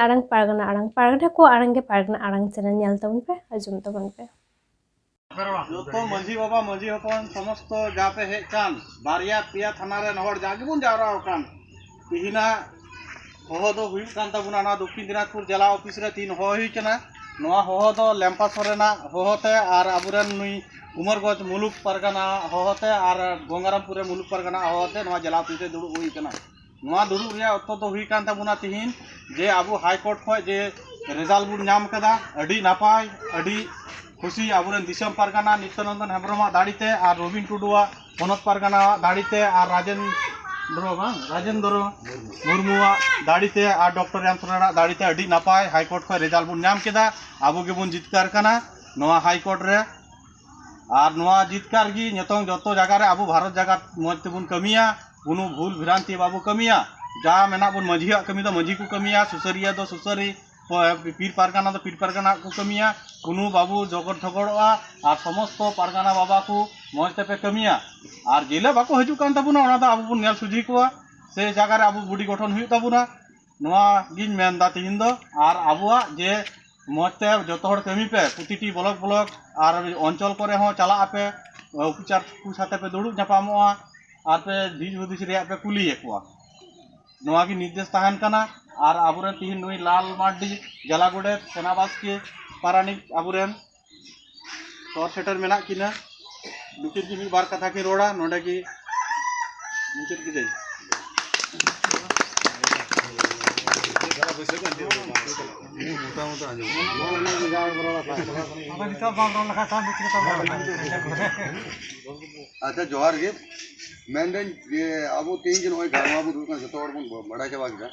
आरंग पारगना को आरंग के पारगना Arang channel nail तबन पे आजम तबन पे जो मजी बाबा मजी हपन समस्त जापे हेज कान बारिया पिया थाना रे नहर जागे बुन जावरा कान तिहिना होहो दो हुई कान तबुना ना दक्षिण दिनाजपुर जिला ऑफिस रे तीन हो हुई कना नोआ होहो दो लेम्पा सरेना होहोते आर आबुरेन नुई उमरगंज मुलुक परगना होहोते आर गंगारामपुर मुलुक परगना होहोते नोआ जिला ऑफिस रे दुड़ु हुई कना नोआ दुड़ु रे अत्तो तो हुई कान तबुना तिहिन जे आबु हाई कोर्ट खो जे रिजल्ट बुन नाम कदा अडी नापाय अडी खुशी आबुरेन दिसम परगना नित्यानंदन हेम्ब्रम दाड़ीते और रबिन टुडुआ पनत परगना दाड़ीते और राजेंद्र मुर्मुआ दाड़ीते और डॉक्टर राम सोरेना दाड़ीते अडी नापाय हाईकोर्ट खो रिजल्ट बुन नाम केदा आबो गेबुन जितकार कना नोआ हाईकोर्ट रे और नोआ जितकार गी नितोंग जतो जगह रे आबो भारत जगह मज तेबुन कमिया कोनो भूल भ्रांति बाबू कमिया जा मेना बुन मझिया कमी दो मझी को कमिया सुसरिया दो सुसरी पीर पारगाना तो पीर पारगाना को कमिया कुनु बाबू जगत झगड़ा और समस्त पारगाना बाबा को मजते पे कमिया और जेले बाको हजू कान तबुना ओना दा आबू नेल सुझी को से जगह रे आबू बुडी गठन हुई तबुना नोआ गिन मेनदा तिहिन दो और आबुआ जे मजते जतो हर कमी पे प्रतिटी ब्लॉक ब्लॉक और अंचल करे हो चला पे उपचार को साथे पे दुड़ुब जापामोआ और पे दिज हुदिस रे पे कुली एकवा नोआ की निर्देश तहन कना और आबुरेन तिहिन नुई लाल मार्डी जला गोड़े सेनाबास के पारानिक आबुरेन तौर सेटर मेना किना दुकिन की बार कथा की रोड़ा नोडे की मुचत की जाई अच्छा जोहार गे मेनदेन जे अब तीन जन होय गामा बु दुकान जतो और बन बड़ा के बागदा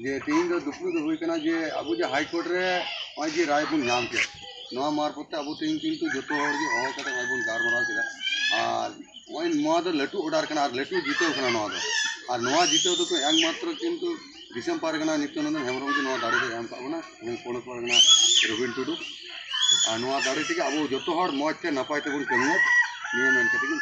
जे तीन दो दुपलु दो हुई कना जे अब जे हाई कोर्ट रे ओय जे राय बुन नाम के नवा मारपते अब तीन किंतु जतो और जे हो कते आय बुन गार मारा के और ओय नवा दो लटू ऑर्डर कना और लटू जीतो कना नवा दो और नवा जीतो तो एकमात्र किंतु दिसम पारगना नित्यानंदन हेम्ब्रम जे नवा दाड़े एम ताबना पोन पारगना रबिन टुडू और नवा दाड़े ते अब जतो हर मजते नपाय ते बुन कमिया नियम एन कते किन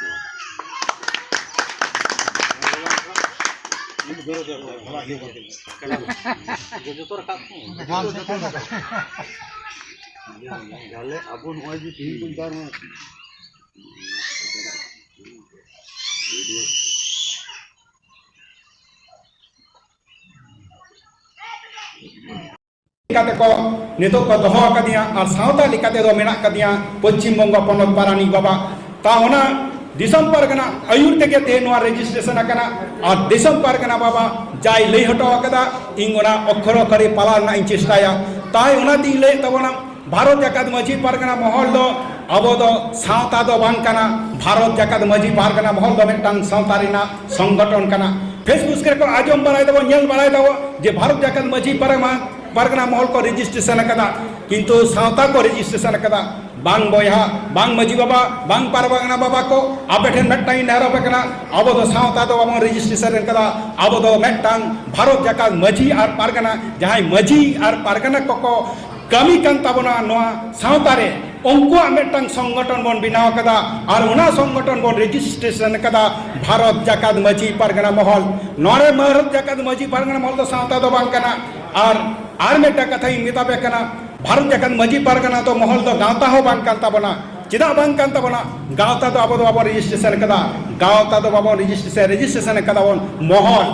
नितो को दोहो कदिया और सावता लिकाते दो मेना कदिया पश्चिम बंग पनत पारानी बाबा ताओना दिसम पारगना आयुर तेगे ते नोआ रजिस्ट्रेशन अकना और दिसम पारगना बाबा जाय लई हटो अकदा इंगोना अक्षर करे पालन ना चेष्टाया ताई ओना दी ले तबना भारत जाकात मजी पारगना महल दो अब दो सावता दो बांग कना भारत जाकात मजी पारगना महल दो मेटांग सावता रेना संगठन कना फेसबुक के को आजम बनाय दो नेल बनाय दो जे भारत जाकात मजी पारगना महल को रजिस्ट्रेशन अकदा किंतु सावता को रजिस्ट्रेशन अकदा बांग बोया बांग मजी बाबा बांग पारगना बाबा को आपे ठेन मेटांग नेरो पेकना अब दो सावता दो बाबा रजिस्ट्रेशन कदा अब दो मेटांग भारत जाकात मजी और पारगना जहां मजी और पारगना को कमी कान ताबना नोआ सावता रे उनको मेटांग संगठन बन बनाव कदा और उना संगठन बन रजिस्ट्रेशन कदा भारत जाकात मजी पारगना महल नोरे भारत जाकात मजी पारगना महल दो सावता दो बांग कना और मेटा कथा मिता पे कना भारत जाकात मजी पारगना तो महल दो गावता हो बांग कान ताबना चिदा बांग कान ताबना गावता तो अब बाबा रजिस्ट्रेशन कदा गावता तो बाबा रजिस्ट्रेशन कदा बन महल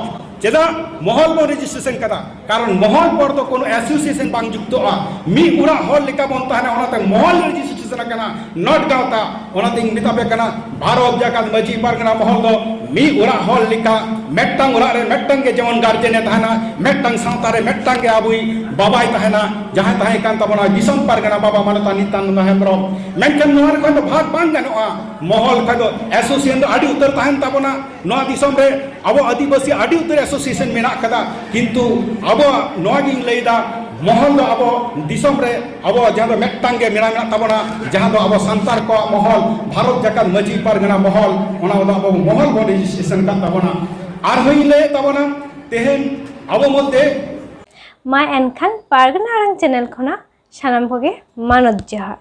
चेदा महल बन रजिस्ट्रेशन कदा कारण महल पर तो कोनो एसोसिएशन बांग जुक्तोआ मी उरा हॉल लिका बन ताहना ओनाते महल रजिस्ट्रेशन कना नॉट गावता ओनाते मिता पे कना भारत जाकात मजी पारगना महल दो मी उरा हॉल लिका मेटांग उरा रे मेटांग के जेमन गार्जियन ताहना मेटांग सावता रे मेटांग के आबुई बाबाई ताहना जहां ताहे कान तबना दिसम पारगना बाबा मानता नित्यानंद हेम्ब्रम मेनकन नोर खन भाग बांग गनोआ महल खदो एसोसिएशन दो आडी उतर ताहन तबना नो दिसम रे अब आदिवासी आडी उतर एसोसिएशन मेना कदा किंतु अब नोगिंग लेदा महल दो अब दिसम रे अब जहां दो मेटांग के मेना तबना जहां दो अब संतार को महल भारत जाकात मजी पारगना महल ओना दो अब महल बन रजिस्ट्रेशन का तबना और होइले तबना तेहन अब मध्य मा एनखान पारगना आरंग चैनल खना सानाम भगे मानत जोहार।